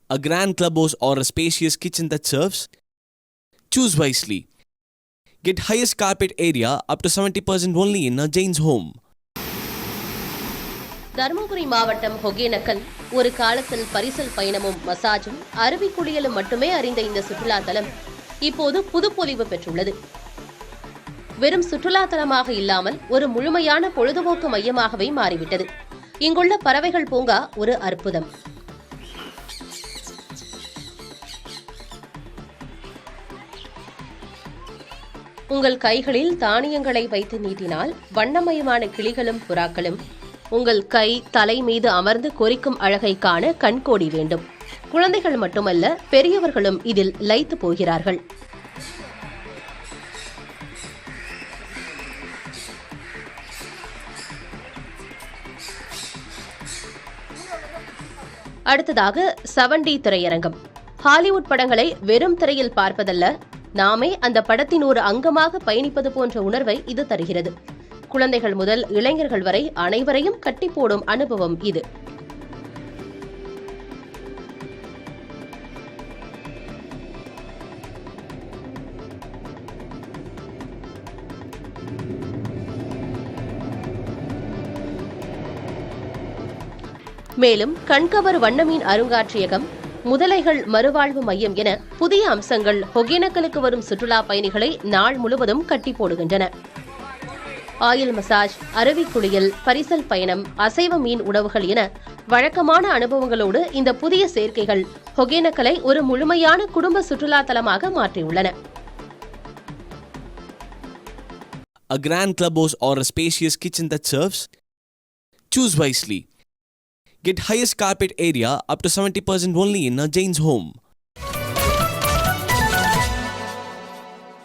A grand clubhouse or a spacious kitchen that serves? Choose wisely. Get highest carpet area up to 70% only in a Jain's home. Dharmapuri மாவட்டம் ஒகேனக்கல் ஒரு காலத்தில் பரிசல் பயணமும் மசாஜும் அருவி குளியலும் மட்டுமே அறிந்த இந்த சுற்றுலா தலம் இப்போது புதுப்பொலிவு பெற்றுள்ளது. வெறும் சுற்றுலா தலமாக இல்லாமல் ஒரு முழுமையான பொழுதுபோக்கு மையமாகவே மாறிவிட்டது. இங்குள்ள பறவைகள் பூங்கா ஒரு அற்புதம். உங்கள் கைகளில் தானியங்களை வைத்து நீட்டினால் வண்ணமயமான கிளிகளும் புறாக்களும் உங்கள் கை தலை மீது அமர்ந்து கொறிக்கும் அழகை காண கண்கோடி வேண்டும். குழந்தைகள் மட்டுமல்ல, பெரியவர்களும் இதில் லயித்து போகிறார்கள். அடுத்ததாக 7D திரையரங்கம். ஹாலிவுட் படங்களை வெறும் திரையில் பார்ப்பதல்ல, நாமே அந்த படத்தின் ஒரு அங்கமாக பயணிப்பது போன்ற உணர்வை இது தருகிறது. குழந்தைகள் முதல் இளைஞர்கள் வரை அனைவரையும் கட்டி போடும் அனுபவம் இது. மேலும் கண்கவர் வண்ணமீன் அருங்காட்சியகம், முதலைகள் மறுவாழ்வு மையம் என புதிய அம்சங்கள் ஒகேனக்கலுக்கு வரும் சுற்றுலா பயணிகளை நாள் முழுவதும் கட்டி போடுகின்றன. ஆயில் மசாஜ், அருவி குளியல், பரிசல் பயணம், அசைவ மீன் உணவுகள் என வழக்கமான அனுபவங்களோடு இந்த புதிய சேர்க்கைகள் ஒகேனக்கலை ஒரு முழுமையான குடும்ப சுற்றுலா தலமாக மாற்றியுள்ளன. A grand clubhouse or a spacious kitchen that serves? Choose wisely. Get highest carpet area up to 70% only in a Jain's home.